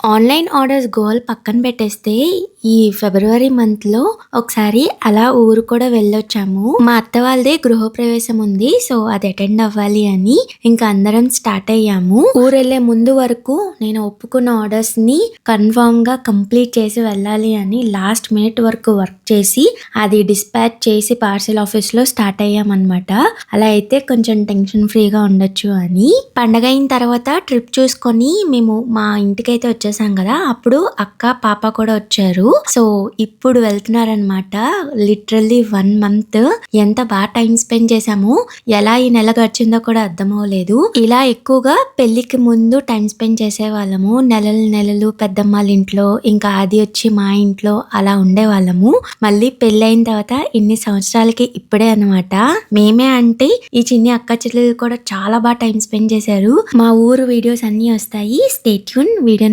Online orders గోల పక్కన పెట్టేస్తే, ఈ ఫిబ్రవరి మంత్‌లో ఒకసారి అలా ఊరు కూడా వెళ్ళొచ్చాము. మా అత్త వాళ్ళది గృహప్రవేశం ఉంది. సో, అది అటెండ్ అవ్వాలి అని ఇంకా అందరం స్టార్ట్ అయ్యాము. ఊరెళ్ళే ముందు వరకు నేను ఒప్పుకున్న ఆర్డర్స్‌ని కన్ఫర్మ్‌గా కంప్లీట్ చేసి వెళ్ళాలి అని లాస్ట్ మినిట్ వరకు వర్క్ చేసి, అది డిస్పాచ్ చేసి పార్సెల్ ఆఫీస్‌లో స్టార్ట్ అయ్యామన్నమాట. అలా అయితే కొంచెం టెన్షన్ ఫ్రీగా ఉండొచ్చు అని. పండగ అయిన తర్వాత ట్రిప్ చూసుకొని మేము మా ఇంటికైతే వచ్చేసాం కదా! అప్పుడు అక్క, పాప కూడా వచ్చారు. సో, ఇప్పుడు వెళ్తున్నారనమాట. లిటరల్లీ 1 మంత్ ఎంత బాగా టైమ్ స్పెండ్ చేశామో, ఎలా ఈ నెల గడిచిందో కూడా అర్థమవ్వలేదు. ఇలా ఎక్కువగా పెళ్ళికి ముందు టైమ్ స్పెండ్ చేసేవాళ్ళము. నెలలు పెద్దమ్మాళ్ళ ఇంట్లో, ఇంకా ఆది వచ్చి మా ఇంట్లో అలా ఉండేవాళ్ళము. మళ్ళీ పెళ్ళైన తర్వాత ఇన్ని సంవత్సరాలకి ఇప్పుడే అనమాట. మేమే అంటే ఈ చిన్ని అక్క చెల్లెలు కూడా చాలా బాగా టైమ్ స్పెండ్ చేశారు. మా ఊరు వీడియోస్ అన్నీ వస్తాయి. Stay tune. వీడియో